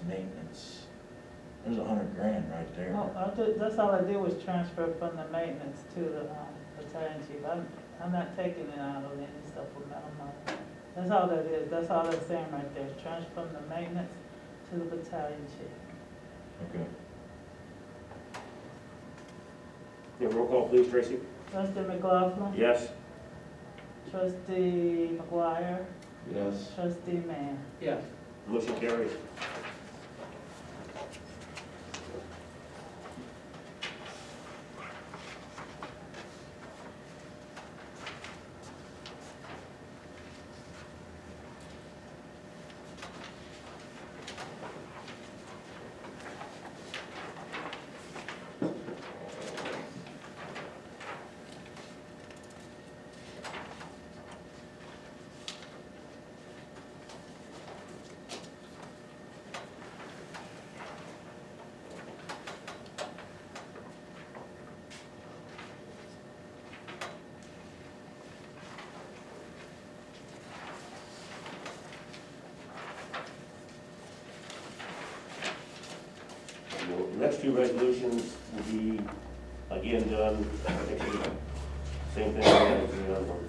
maintenance. There's $100,000 right there. Oh, that's all I did was transfer from the maintenance to the battalion chief. I'm not taking it out of any supplemental money. That's all that is. That's all that's saying right there. Transfer from the maintenance to the battalion chief. Okay. Yeah, roll call please, Tracy. Trustee McLaughlin. Yes. Trustee McGuire. Yes. Trustee Mann. Yes. Motion carries. The next two resolutions will be, again, done, I think it'll be same thing as the other one.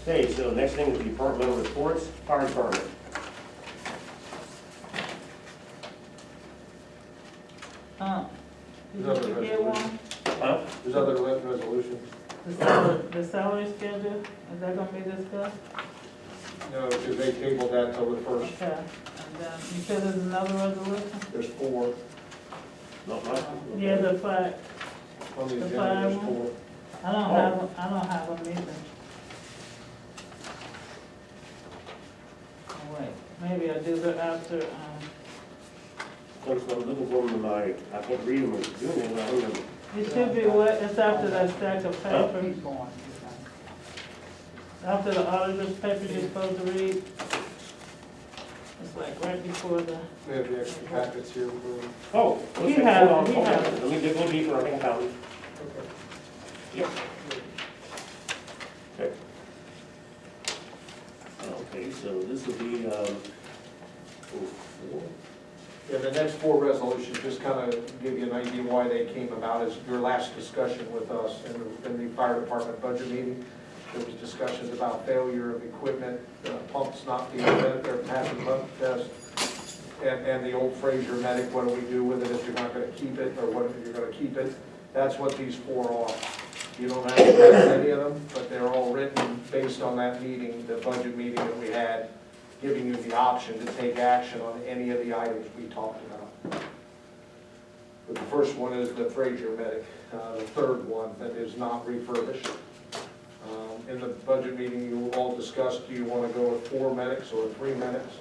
Okay, so next thing is the departmental reports, fire department. Did you get one? Huh? There's other resolutions. The salary schedule, is that gonna be discussed? No, because they tabled that till the first. Okay, and then, you said there's another resolution? There's four. Not much. Yeah, the fire, On the The agenda, there's fire four. I don't have them either. Oh, wait, maybe I do that after, So I'm looking for them in my, I can't read them or do anything, I don't remember. it should be what, it's after that stack of Huh? papers. After the auditor's papers you're supposed to read. It's like right before the, We have the extra packets here. Oh, He okay, has hold on, it, he hold on. has it. Let me dig a little deeper, I think I found it. Yep. Okay. Okay, so this will be, four. Yeah, the next four resolutions just kind of give you an idea why they came about, is your last discussion with us in the fire department budget meeting. There was discussions about failure of equipment, pumps not being fit, or passing pump test, and the old Fraser medic, what do we do with it if you're not gonna keep it, or what if you're gonna keep it? That's what these four are. You don't have to pass any of them, but they're all written based on that meeting, the budget meeting that we had, giving you the option to take action on any of the items we talked about. But the first one is the Fraser medic, the third one that is not refurbished. In the budget meeting, you all discussed, do you want to go with 4 medics or 3 medics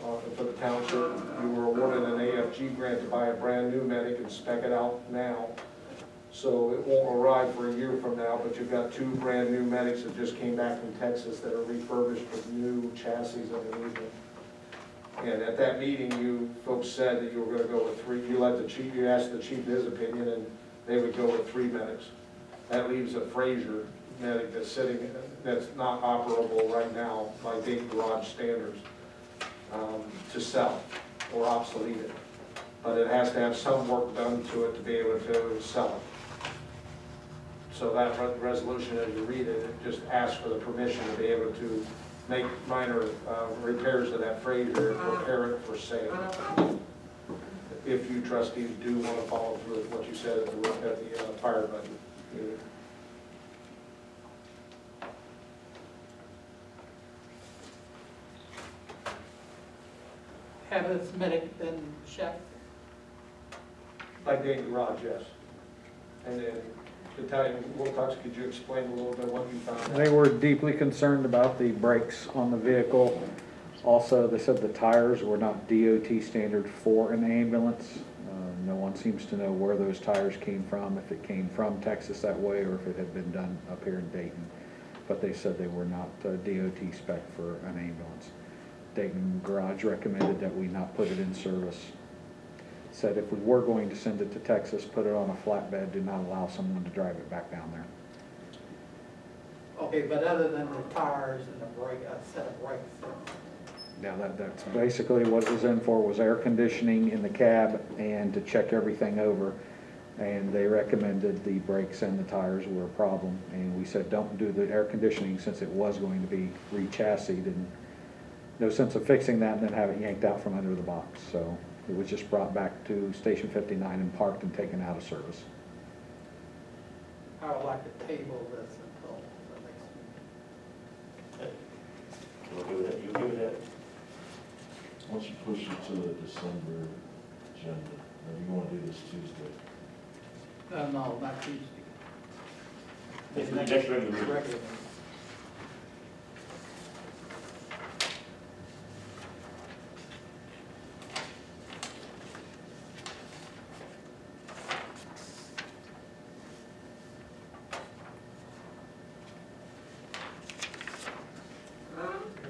for the township? You were awarded an AFG grant to buy a brand new medic and spec it out now. So it won't arrive for a year from now, but you've got 2 brand new medics that just came back from Texas that are refurbished with new chassis underneath them. And at that meeting, you folks said that you were gonna go with 3. You let the chief, you asked the chief his opinion, and they would go with 3 medics. That leaves a Fraser medic that's sitting, that's not operable right now by big garage standards, to sell or obsolete it. But it has to have some work done to it to be able to sell it. So that resolution, as you read it, it just asks for the permission to be able to make minor repairs to that Fraser and prepare it for sale. If you trustees do want to follow through with what you said at the fire budget meeting. Have this medic been checked? Like Dayton Garage, yes. And then Battalion Wilcox, could you explain a little bit what you found out? They were deeply concerned about the brakes on the vehicle. Also, they said the tires were not DOT standard for an ambulance. No one seems to know where those tires came from, if it came from Texas that way or if it had been done up here in Dayton. But they said they were not DOT spec for an ambulance. Dayton Garage recommended that we not put it in service. Said if we were going to send it to Texas, put it on a flatbed, do not allow someone to drive it back down there. Okay, but other than the tires and the brake, a set of brakes, Yeah, that's basically what it was in for, was air conditioning in the cab and to check everything over. And they recommended the brakes and the tires were a problem. And we said, don't do the air conditioning since it was going to be re-chassied, and no sense of fixing that and then have it yanked out from under the box. So it was just brought back to Station 59 and parked and taken out of service. I would like to table this until the next meeting. You okay with that? You okay with that? Why don't you push it to the December agenda, or you wanna do this Tuesday? No, not Tuesday. Next regular meeting. Regular meeting.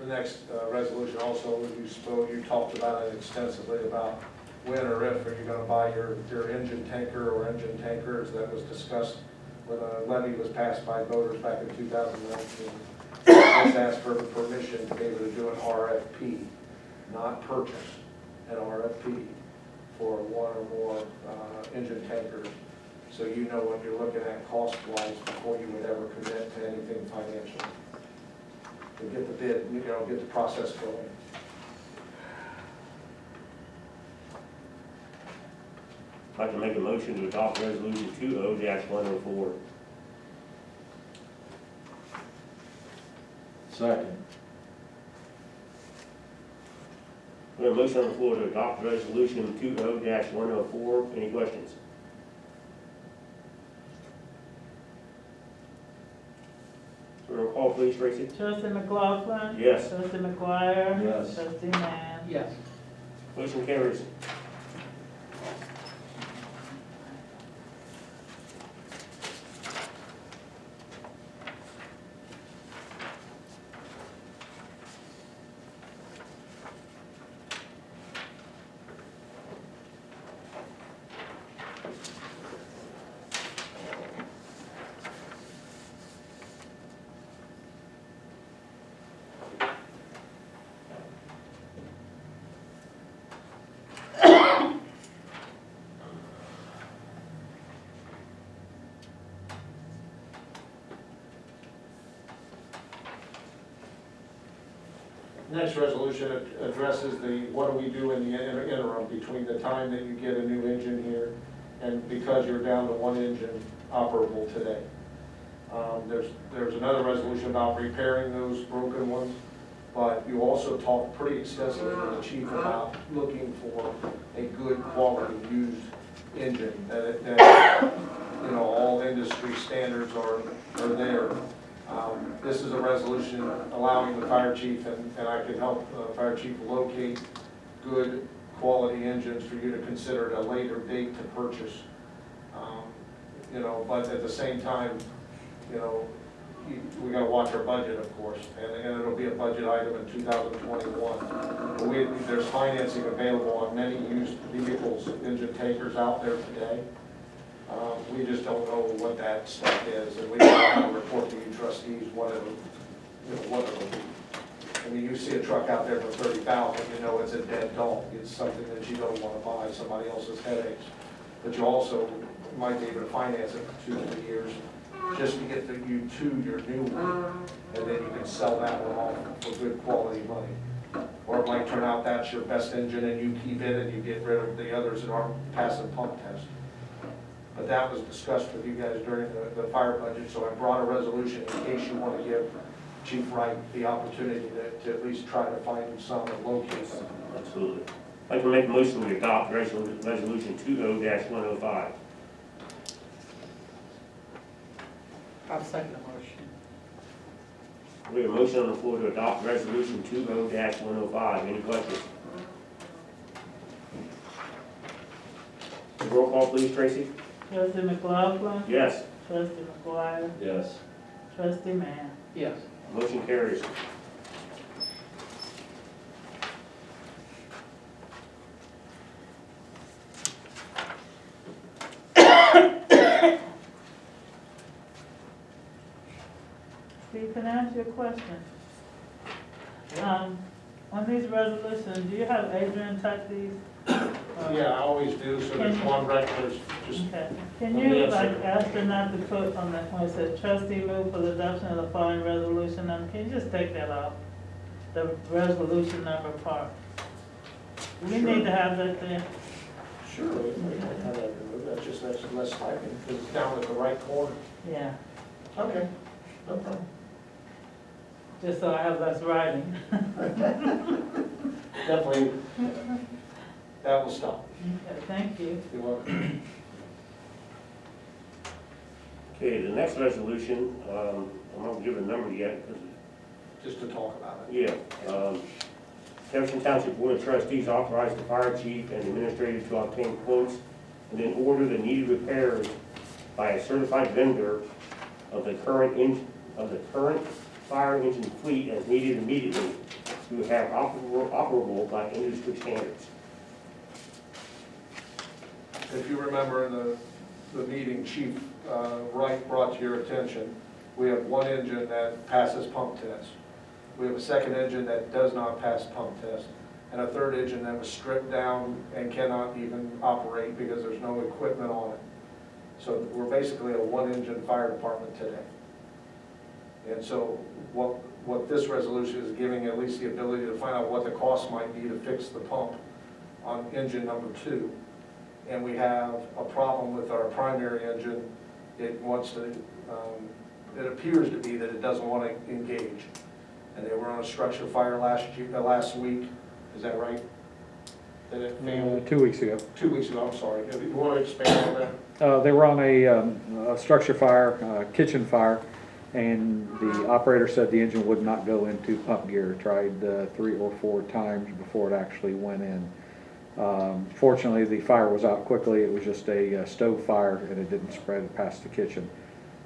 The next resolution also, you talked about it extensively about when or if are you gonna buy your engine tanker or engine tankers. That was discussed when a levy was passed by voters back in 2019. Just asked for permission to be able to do an RFP, not purchase, an RFP for one or more engine tankers. So you know what you're looking at cost-wise before you would ever commit to anything financial. To get the bid, get the process going. I'd like to make a motion to adopt resolution 20-104. Second. We have a motion on the floor to adopt resolution 20-104. Any questions? Roll call, please, Tracy. Trustee McLaughlin? Yes. Trustee McGuire? Yes. Trustee Mann? Yes. Motion carries. Next resolution addresses what do we do in the interim between the time that you get a new engine here and because you're down to one engine operable today. There's another resolution about repairing those broken ones, but you also talked pretty extensively with the chief about looking for a good quality used engine that all industry standards are there. This is a resolution allowing the fire chief, and I can help the fire chief locate good quality engines for you to consider at a later date to purchase. But at the same time, we gotta watch our budget, of course, and it'll be a budget item in 2021. There's financing available on many used vehicles, engine tankers out there today. We just don't know what that stuff is, and we don't have to report to you trustees what it'll be. I mean, you see a truck out there for $30,000, it's a dead dog. It's something that you don't want to buy, somebody else's headaches. But you also might be able to finance it for 2 or 3 years, just to get you to your new one, and then you can sell that one off for good quality money. Or it might turn out that's your best engine and you keep it and you get rid of the others that aren't passing pump test. But that was discussed with you guys during the fire budget, so I brought a resolution in case you want to give Chief Wright the opportunity to at least try to find some and locate them. Absolutely. I'd like to make a motion to adopt resolution 20-105. I'll second the motion. We have a motion on the floor to adopt resolution 20-105. Any questions? Roll call, please, Tracy. Trustee McLaughlin? Yes. Trustee McGuire? Yes. Trustee Mann? Yes. Motion carries. Steve, ask you a question? On these resolutions, do you have Adrian type these? Yeah, I always do, so there's one right, there's just, Okay, can you like ask her not to put on the, when it says trustee move for the adoption of the following resolution number, can you just take that off? The resolution number part. We need to have that there. sure, we can have that removed, that's just less typing, because it's down at the right corner. Yeah, Okay, no problem. just so I have less writing. Definitely, that will stop. Okay, thank you. You're welcome. Okay, the next resolution, I'm not gonna give a number yet, because, Just to talk about it. yeah. Jefferson Township Board of Trustees authorized the fire chief and administrator to obtain quotes and then order the needed repairs by a certified vendor of the current fire engine fleet as needed immediately to have operable by industry standards. If you remember in the meeting, Chief Wright brought to your attention, we have one engine that passes pump tests. We have a second engine that does not pass pump test, and a third engine that was stripped down and cannot even operate because there's no equipment on it. So we're basically a one-engine fire department today. And so what this resolution is giving at least the ability to find out what the cost might be to fix the pump on engine number 2. And we have a problem with our primary engine. It wants to, it appears to be that it doesn't want to engage. And they were on a structure fire last week, is that right? That it failed 2 weeks ago. 2 weeks ago, I'm sorry. You want to expand on that? They were on a structure fire, kitchen fire, and the operator said the engine would not go into pump gear. Tried 3 or 4 times before it actually went in. Fortunately, the fire was out quickly. It was just a stove fire, and it didn't spread past the kitchen.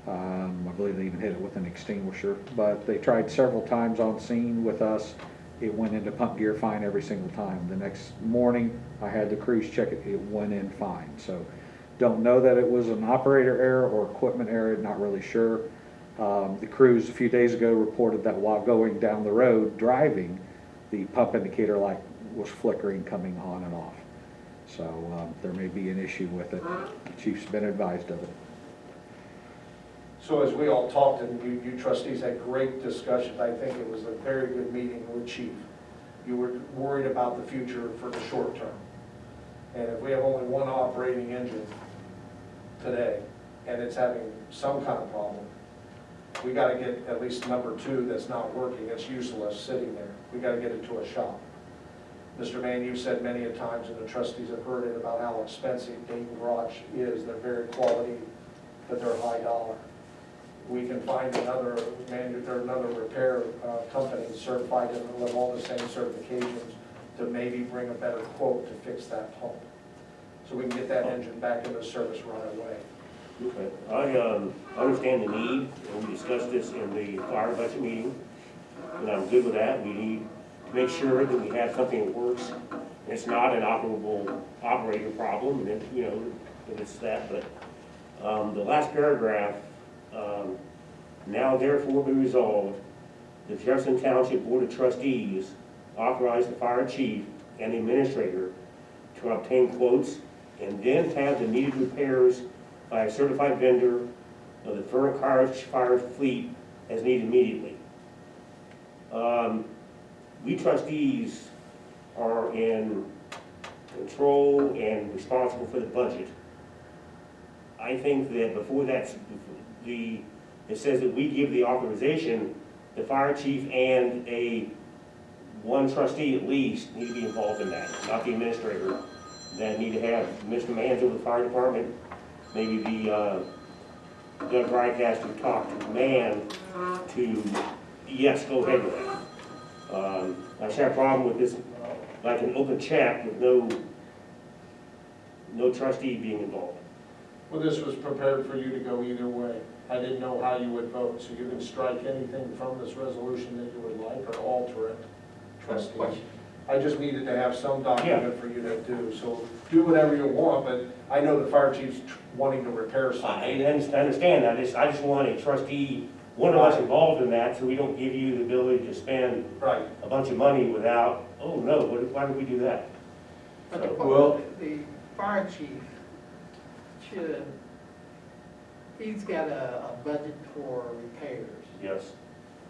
I believe they even hit it with an extinguisher, but they tried several times on scene with us. It went into pump gear fine every single time. The next morning, I had the crews check it, it went in fine. So don't know that it was an operator error or equipment error, not really sure. The crews a few days ago reported that while going down the road driving, the pump indicator light was flickering coming on and off. So there may be an issue with it. The chief's been advised of it. So as we all talked, and you trustees had great discussions, I think it was a very good meeting with Chief. You were worried about the future for the short term. And if we have only one operating engine today, and it's having some kind of problem, we gotta get at least number 2 that's not working, it's useless sitting there. We gotta get it to a shop. Mr. Mann, you've said many a times, and the trustees have heard it, about how expensive Dayton Garage is. They're very quality, but they're high dollar. We can find another repair company certified and with all the same certifications to maybe bring a better quote to fix that pump. So we can get that engine back into service right away. Okay, I understand the need, and we discussed this in the fire budget meeting, and I'm good with that. We need to make sure that we have something that works. It's not an operable operator problem, and it, you know, and it's that, but the last paragraph, now therefore be resolved, the Jefferson Township Board of Trustees authorize the fire chief and the administrator to obtain quotes and then have the needed repairs by a certified vendor of the current fire fleet as needed immediately. We trustees are in control and responsible for the budget. I think that before that's it says that we give the authorization, the fire chief and one trustee at least need to be involved in that, not the administrator. That need to have Mr. Mans of the fire department, maybe the Doug Wright has to talk to Mann to, yes, go ahead with that. I just have a problem with this, like an open check with no trustee being involved. Well, this was prepared for you to go either way. I didn't know how you would vote, so you can strike anything from this resolution that you would like or alter it, trustees. I just needed to have some document for you to do, so do whatever you want, but I know the fire chief's wanting to repair I something. understand that. I just want a trustee one of us involved in that, so we don't give you the ability to spend Right. a bunch of money without, oh no, why did we do that? But the, Well- the fire chief should, he's got a budget for repairs. Yes.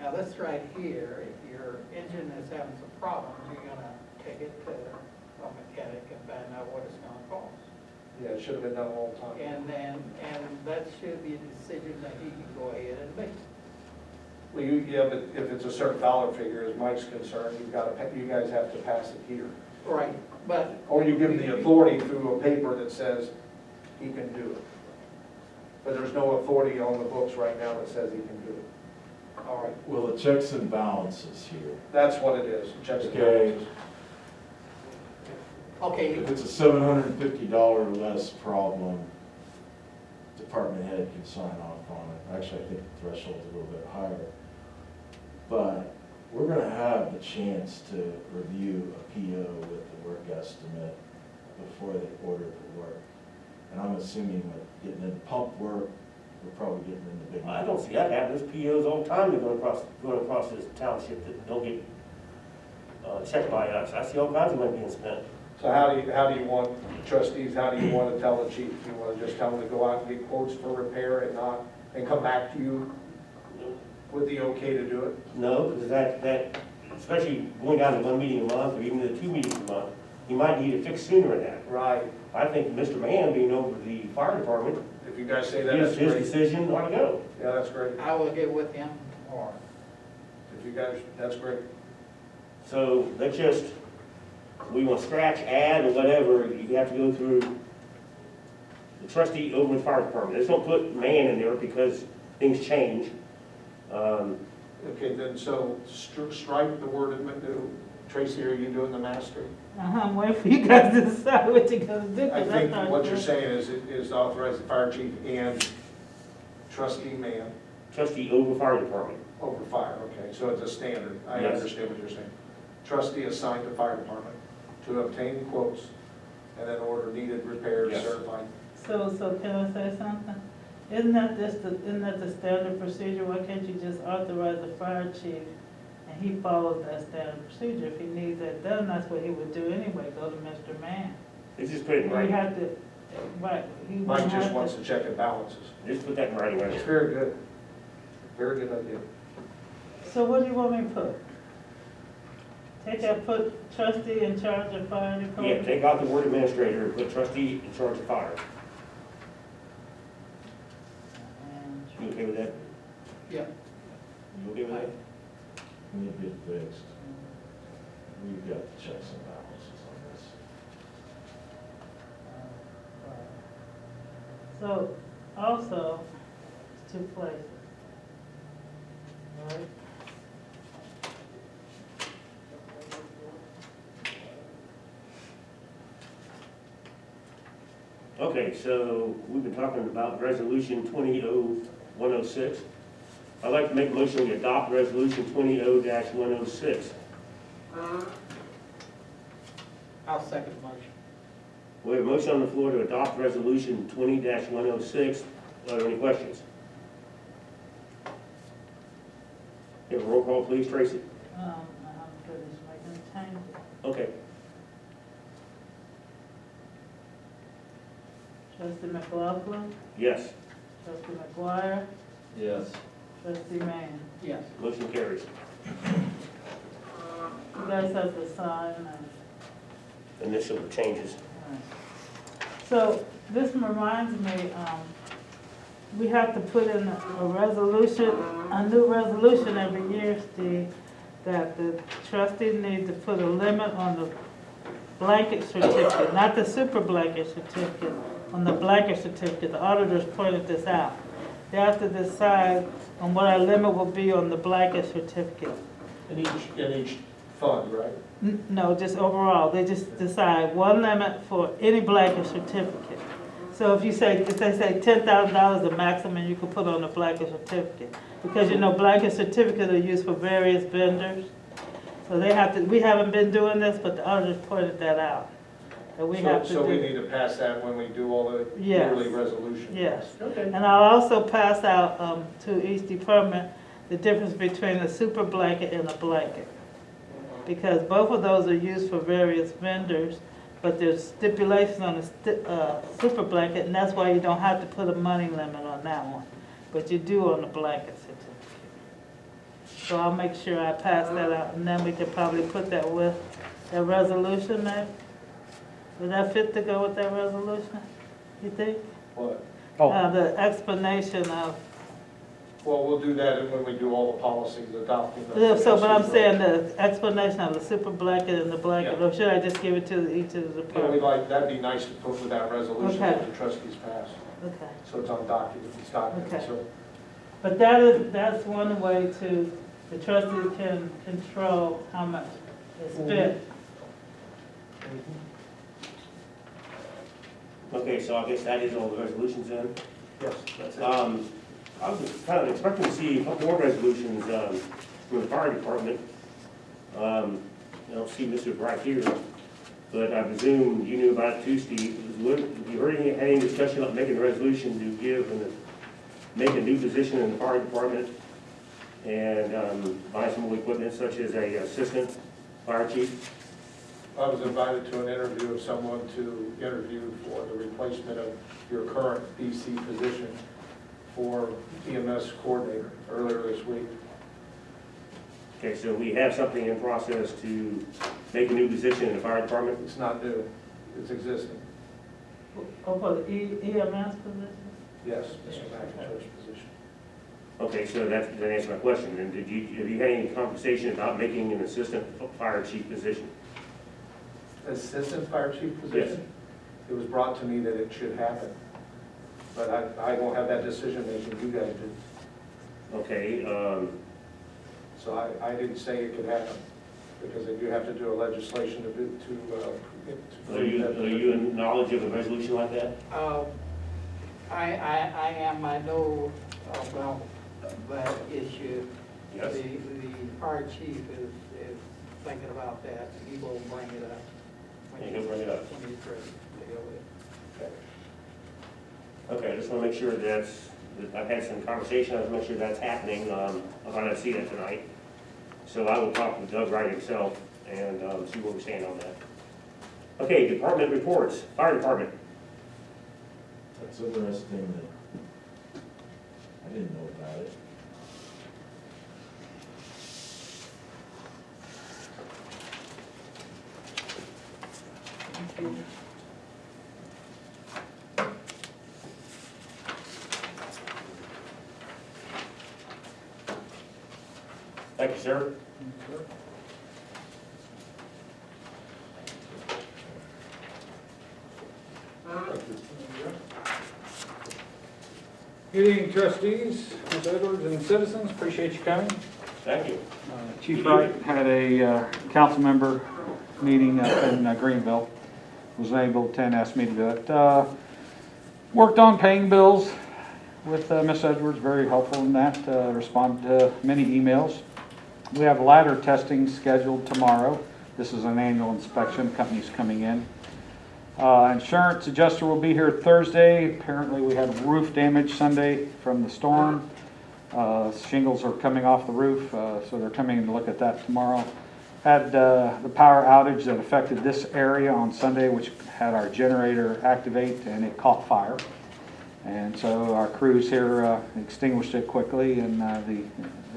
Now, this right here, if your engine is having some problems, you're gonna take it to a mechanic and find out what it's gonna cost. Yeah, it should have been done a long time. And that should be a decision that he can go ahead and make. Well, yeah, but if it's a certain dollar figure, as Mike's concerned, you guys have to pass it here. Right, but. Or you give him the authority through a paper that says he can do it. But there's no authority on the books right now that says he can do it. All right, Well, the checks and balances here. That's what it is, checks and Okay. balances. okay, If it's a $750 less problem, department head can sign off on it. Actually, I think the threshold's a little bit higher. But we're gonna have the chance to review a PO with the work estimate before they order the work. And I'm assuming that getting into pump work, we're probably getting into big. I don't see that happening. There's POs all the time that going across this township that don't get checked by us. I see all kinds of money being spent. So how do you want, trustees, how do you want to tell the chief? Do you want to just tell him to go out and get quotes for repair and come back to you with the okay to do it? No, because that, especially going down to one meeting a month or even to 2 meetings a month, you might need it fixed sooner than that. Right. I think Mr. Mann being over the fire department, If you guys say that, that's his great. decision ought to go. Yeah, that's great. I will get with him tomorrow. If you guys, that's great. So let's just, we want to scratch, add, or whatever, you have to go through the trustee over the fire department. Let's don't put man in there because things change. Okay, then, so strike the word, Tracy, are you doing the master? I'm waiting for you guys to decide what you're gonna do. 'cause I think thought what you're you- saying is authorize the fire chief and trustee man Trustee over fire department. over fire, okay, so it's a standard, I Yes. understand what you're saying. Trustee assigned to fire department to obtain quotes and then order needed repairs Yes. certified. So can I say something? Isn't that the standard procedure? Why can't you just authorize the fire chief and he follows that standard procedure? If he needs that done, that's what he would do anyway, go to Mr. Mann. Let's just put it in You writing. have to, right. he Mike wouldn't just have wants to check and balances. Just put that in writing right It's there. very good, very good idea. So what do you want me to put? Take out, put trustee in charge of fire Yeah, department? take out the word administrator and put trustee in charge of fire. You okay with that? Yeah. You okay with that? We need to get it fixed. We've got the checks and balances on this. So, also, it's 2 places. Right? Okay, so we've been talking about resolution 20-106. I'd like to make a motion to adopt resolution 20-106. I'll second the motion. We have a motion on the floor to adopt resolution 20-106. Are there any questions? Have a roll call, please, Tracy. I haven't finished making changes. Okay. Trustee McLaughlin, Yes, trustee McGuire, Yes. trustee Mann. Yes. motion carries. You guys have to sign and, Initial changes. so this reminds me, we have to put in a resolution, a new resolution every year, Steve, that the trustees need to put a limit on the blanket certificate, not the super blanket certificate, on the blanket certificate. The auditors pointed this out. They have to decide on what our limit will be on the blanket certificate. In each fund, right? No, just overall, they just decide one limit for any blanket certificate. So if they say $10,000 the maximum you can put on a blanket certificate, because you know blanket certificates are used for various vendors. So we haven't been doing this, but the auditors pointed that out. That we have to do. So we need to pass that when we do all the Yes. yearly resolutions. Yes. Okay. And I'll also pass out to each department the difference between a super blanket and a blanket. Because both of those are used for various vendors, but there's stipulations on the super blanket, and that's why you don't have to put a money limit on that one. But you do on the blanket certificate. So I'll make sure I pass that out, and then we could probably put that with that resolution, maybe? Would that fit to go with that resolution, you think? What? Oh, The explanation of, Well, we'll do that when we do all the policies, adopting the. yeah, so, but I'm saying the explanation of the super blanket and the blanket, Yeah. or should I just give it to each of the Yeah, we'd departments? like, that'd be nice to put with that resolution Okay. that the trustees pass, Okay, so it's on document, it's documented, Okay. so. but that's one way to, the trustee can control how much is spent. Okay, so I guess that is all the resolutions then. Yes, that's it. I was kind of expecting to see a couple more resolutions, from the fire department. I don't see Mr. Bright here, but I presume you knew about it too, Steve. Have you heard any discussion about making a resolution to give and make a new position in the fire department and, buy some more equipment such as a assistant fire chief? I was invited to an interview of someone to interview for the replacement of your current DC position for EMS coordinator earlier this week. Okay, so we have something in process to make a new position in the fire department? It's not new, it's existing. Oh, for the EMS position? Yes, Mr. McIntosh's position. Okay, so that answers my question. And have you had any conversation about making an assistant fire chief position? Assistant fire chief position? It was brought to me that it should happen, but I won't have that decision making, you guys do. Okay, So I didn't say it could happen, because they do have to do a legislation to. are you in knowledge of a resolution like that? I am, I know about that issue. Yes. The fire chief is thinking about that, he will bring it up. Yeah, he'll bring it up. When he's ready to deal with it. Okay, I just want to make sure that I've had some conversation, I want to make sure that's happening. I'll try to see that tonight. So I will talk with Doug Wright himself and see where we stand on that. Okay, department reports, fire department. That's interesting that I didn't know about it. Thank you, sir. good evening, trustees, Ms. Edwards, and citizens. Appreciate you coming. Thank you. Chief Wright had a council member meeting up in Greenville. Was able to attend, asked me to do it. Worked on paying bills with Ms. Edwards, very helpful in that. Responded to many emails. We have ladder testing scheduled tomorrow. This is an annual inspection, company's coming in. Insurance adjuster will be here Thursday. Apparently we had roof damage Sunday from the storm. Shingles are coming off the roof, so they're coming in to look at that tomorrow. Had the power outage that affected this area on Sunday, which had our generator activate, and it caught fire. And so our crews here extinguished it quickly, and the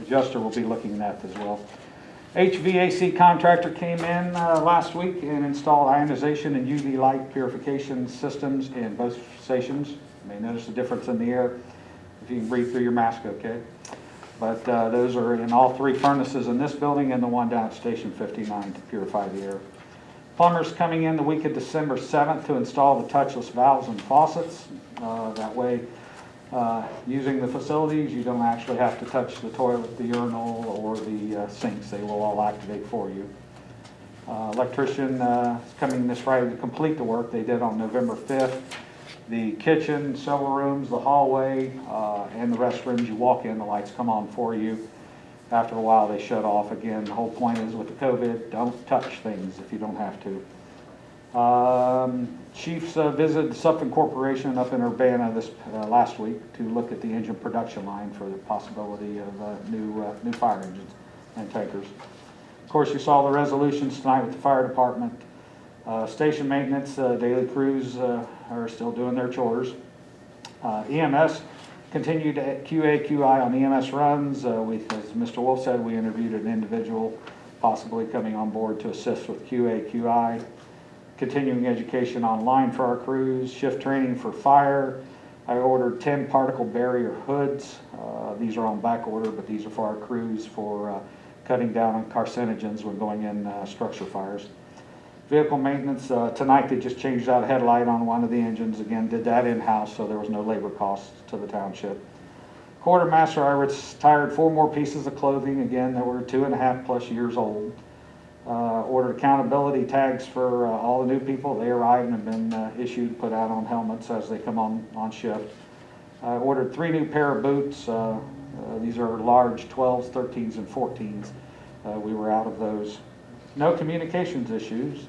adjuster will be looking at that as well. HVAC contractor came in last week and installed ionization and UV light purification systems in both stations. You may notice the difference in the air if you can breathe through your mask, okay? But those are in all three furnaces in this building and the one down at Station 59 to purify the air. Plumbers coming in the week of December 7th to install the touchless valves and faucets. That way, using the facilities, you don't actually have to touch the toilet, the urinal, or the sinks. They will all activate for you. Electrician is coming this Friday to complete the work they did on November 5th. The kitchen, several rooms, the hallway, and the restrooms, you walk in, the lights come on for you. After a while, they shut off again. The whole point is with the COVID, don't touch things if you don't have to. Chiefs visited Suffolk Corporation up in Urbana this last week to look at the engine production line for the possibility of new fire engines and tankers. Of course, you saw the resolutions tonight with the fire department. Station maintenance, daily crews are still doing their chores. EMS continued QA/QI on EMS runs. As Mr. Wolf said, we interviewed an individual possibly coming on board to assist with QA/QI. Continuing education online for our crews, shift training for fire. I ordered 10 particle barrier hoods. These are on back order, but these are for our crews for cutting down on carcinogens when going in structure fires. Vehicle maintenance, tonight they just changed out a headlight on one of the engines. Again, did that in-house, so there was no labor costs to the township. Quartermaster, I retired 4 more pieces of clothing, again, that were 2.5+ years old. Ordered accountability tags for all the new people. They arrived and have been issued, put out on helmets as they come on shift. I ordered 3 new pair of boots. These are large 12s, 13s, and 14s. We were out of those. No communications issues.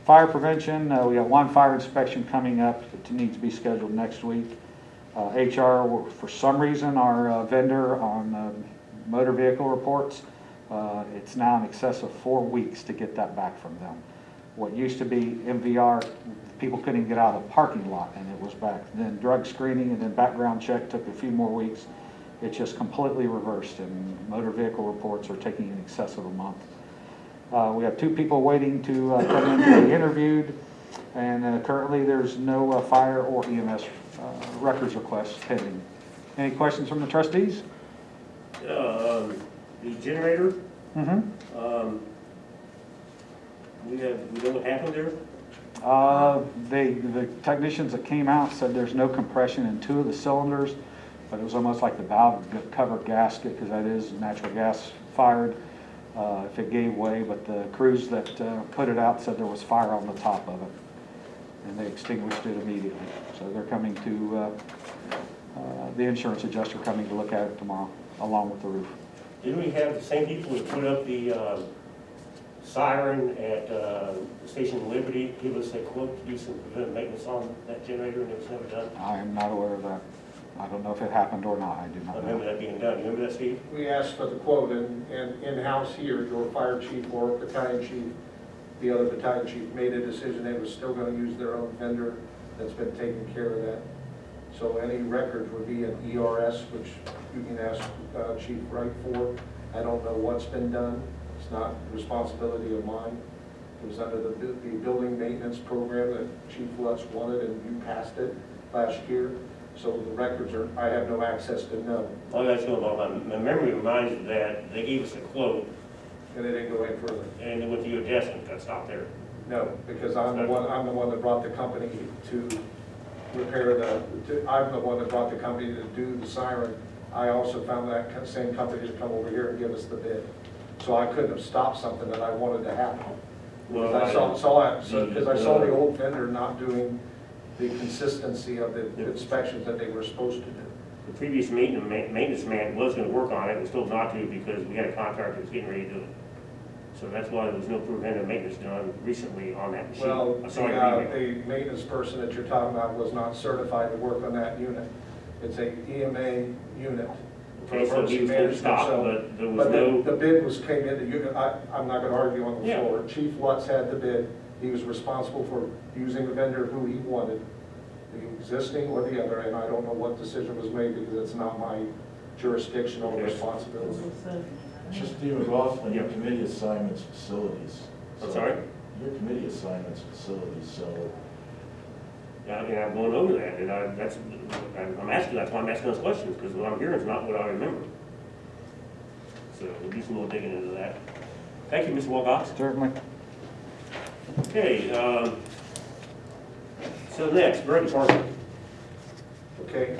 Fire prevention, we got 1 fire inspection coming up that needs to be scheduled next week. HR, for some reason, our vendor on motor vehicle reports, it's now in excess of 4 weeks to get that back from them. What used to be MVR, people couldn't even get out of the parking lot and it was back. Then drug screening and then background check took a few more weeks. It's just completely reversed and motor vehicle reports are taking in excess of a month. We have 2 people waiting to come in to be interviewed, and currently there's no fire or EMS records requests pending. Any questions from the trustees? The generator, Mm-hmm. we know what happened there? The technicians that came out said there's no compression in 2 of the cylinders, but it was almost like the valve covered gasket, because that is natural gas fired. If it gave way, but the crews that put it out said there was fire on the top of it, and they extinguished it immediately. So they're coming to, the insurance adjuster coming to look at it tomorrow, along with the roof. Didn't we have the same people who put up the siren at the station in Liberty give us a quote to do some preventive maintenance on that generator, and it was never done? I am not aware of that. I don't know if it happened or not. I do I not remember know. that being done. You remember that, Steve? We asked for the quote, and in-house here, your fire chief or battalion chief, the other battalion chief made a decision they were still gonna use their own vendor that's been taking care of that. So any records would be an ERS, which you can ask Chief Wright for. I don't know what's been done. It's not responsibility of mine. It was under the building maintenance program that Chief Lutz wanted, and you passed it last year. So the records are, I have no access to know. All that's going on. My memory reminds me that they gave us a quote, And they didn't go any further. and it went to your desk and got stopped there. No, because I'm the one that brought the company to repair I'm the one that brought the company to do the siren. I also found that same company to come over here and give us the bid. So I couldn't have stopped something that I wanted to happen. Well, I saw the old vendor not doing the consistency of the inspections that they were supposed to do. The previous maintenance man was going to work on it, and told not to because we had a contractor that was getting ready to do it. So that's why there was no preventive maintenance done recently on that machine. Well, I saw your email. the maintenance person that you're talking about was not certified to work on that unit. It's a EMA unit. Okay, so he was going to stop, but there was But no. the bid came in, I'm not gonna argue on the Yeah. floor. Chief Lutz had the bid. He was responsible for using the vendor who he wanted, the existing or the other, and I don't know what decision was made because it's not my jurisdictional Okay. responsibility. Trustee McLaughlin, your Yep. committee assignments facilities. I'm So, sorry? Your committee assignments facilities, so Yeah, I mean, I'm going over that, and I'm asking, that's why I'm asking those questions, because what I'm hearing is not what I remember. So we'll do some more digging into that. Thank you, Mr. Wilcox. Certainly. Okay, so next, road department. Okay,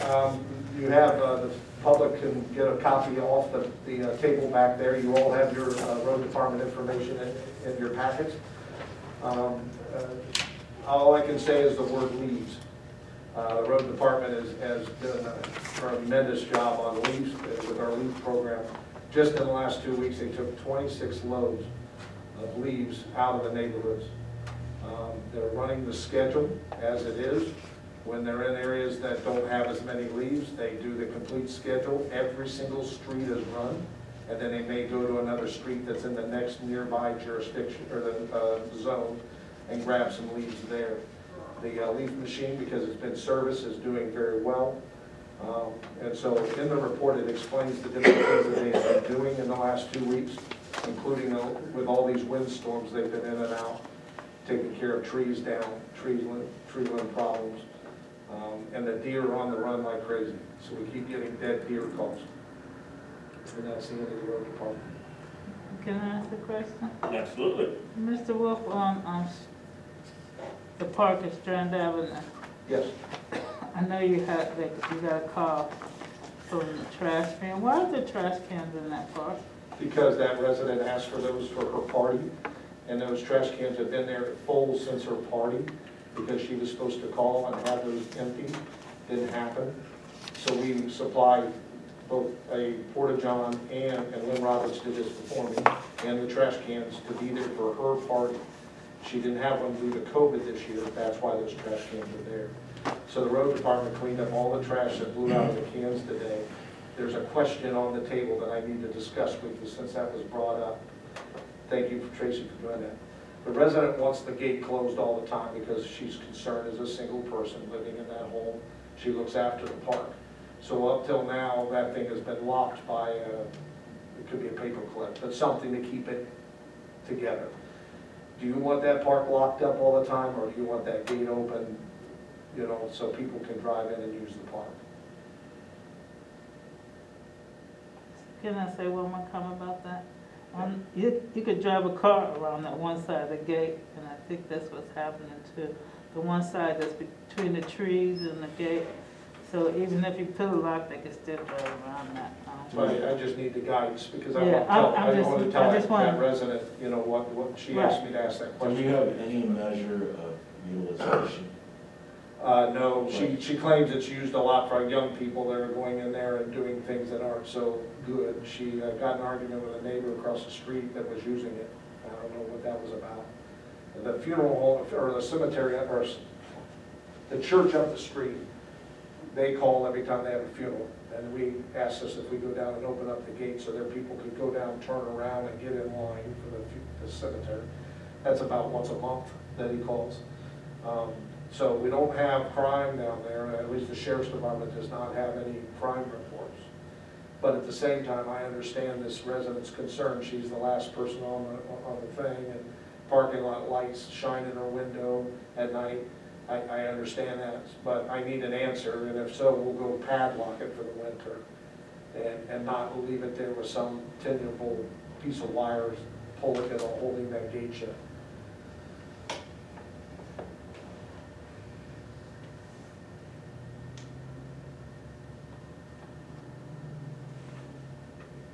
you have, the public can get a copy off the table back there. You all have your road department information in your packets. All I can say is the word leaves. The road department has done a tremendous job on leaves with our leaf program. Just in the last 2 weeks, they took 26 loads of leaves out of the neighborhoods. They're running the schedule as it is. When they're in areas that don't have as many leaves, they do the complete schedule. Every single street is run, and then they may go to another street that's in the next nearby jurisdiction, or the zone, and grab some leaves there. The leaf machine, because it's been serviced, is doing very well. And so in the report, it explains the different things that they've been doing in the last 2 weeks, including with all these windstorms, they've been in and out, taking care of trees down, tree limb problems. And the deer are on the run like crazy, so we keep getting dead deer calls. And that's the end of the road department. Can I ask a question? Absolutely. Mr. Wolf, the park at Strand Avenue, Yes, I know you got a call from the trash can. Why are there trash cans in that park? because that resident asked for those for her party, and those trash cans have been there full since her party, because she was supposed to call and have those empty. Didn't happen. So we supplied both a porta-john and Lynn Roberts did this before me, and the trash cans to be there for her party. She didn't have one due to COVID this year, that's why those trash cans are there. So the road department cleaned up all the trash that blew out of the cans today. There's a question on the table that I need to discuss with you since that was brought up. Thank you, Tracy, for doing that. The resident wants the gate closed all the time because she's concerned as a single person living in that home. She looks after the park. So up till now, that thing has been locked by, it could be a paper clip, but something to keep it together. Do you want that park locked up all the time, or do you want that gate open, you know, so people can drive in and use the park? Can I say one more comment about that? You could drive a car around that one side of the gate, and I think that's what's happening too. The one side that's between the trees and the gate. So even if you put a lock, they can still drive around that. But I just need the guidance, because I Yeah, want to tell I just that want- resident, you know, what she asked me to ask that Do we question. have any measure of utilization? No, she claims it's used a lot for young people that are going in there and doing things that aren't so good. She got in an argument with a neighbor across the street that was using it. I don't know what that was about. The funeral home, or the cemetery, or the church up the street, they call every time they have a funeral. And we asked us if we go down and open up the gate so their people could go down, turn around, and get in line for the cemetery. That's about once a month that he calls. So we don't have crime down there, at least the sheriff's department does not have any crime reports. But at the same time, I understand this resident's concern. She's the last person on the thing, and parking lot lights shine in her window at night. I understand that, but I need an answer, and if so, we'll go padlock it for the winter and not leave it there with some tenable piece of wires pulling it or holding that gate shut.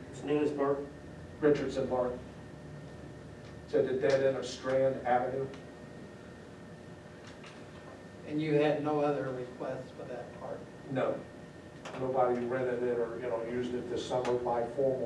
What's the name of this park? Richardson Park. It's at the dead end of Strand Avenue. And you had no other requests for that park? No, nobody rented it or, you know, used it this summer by formal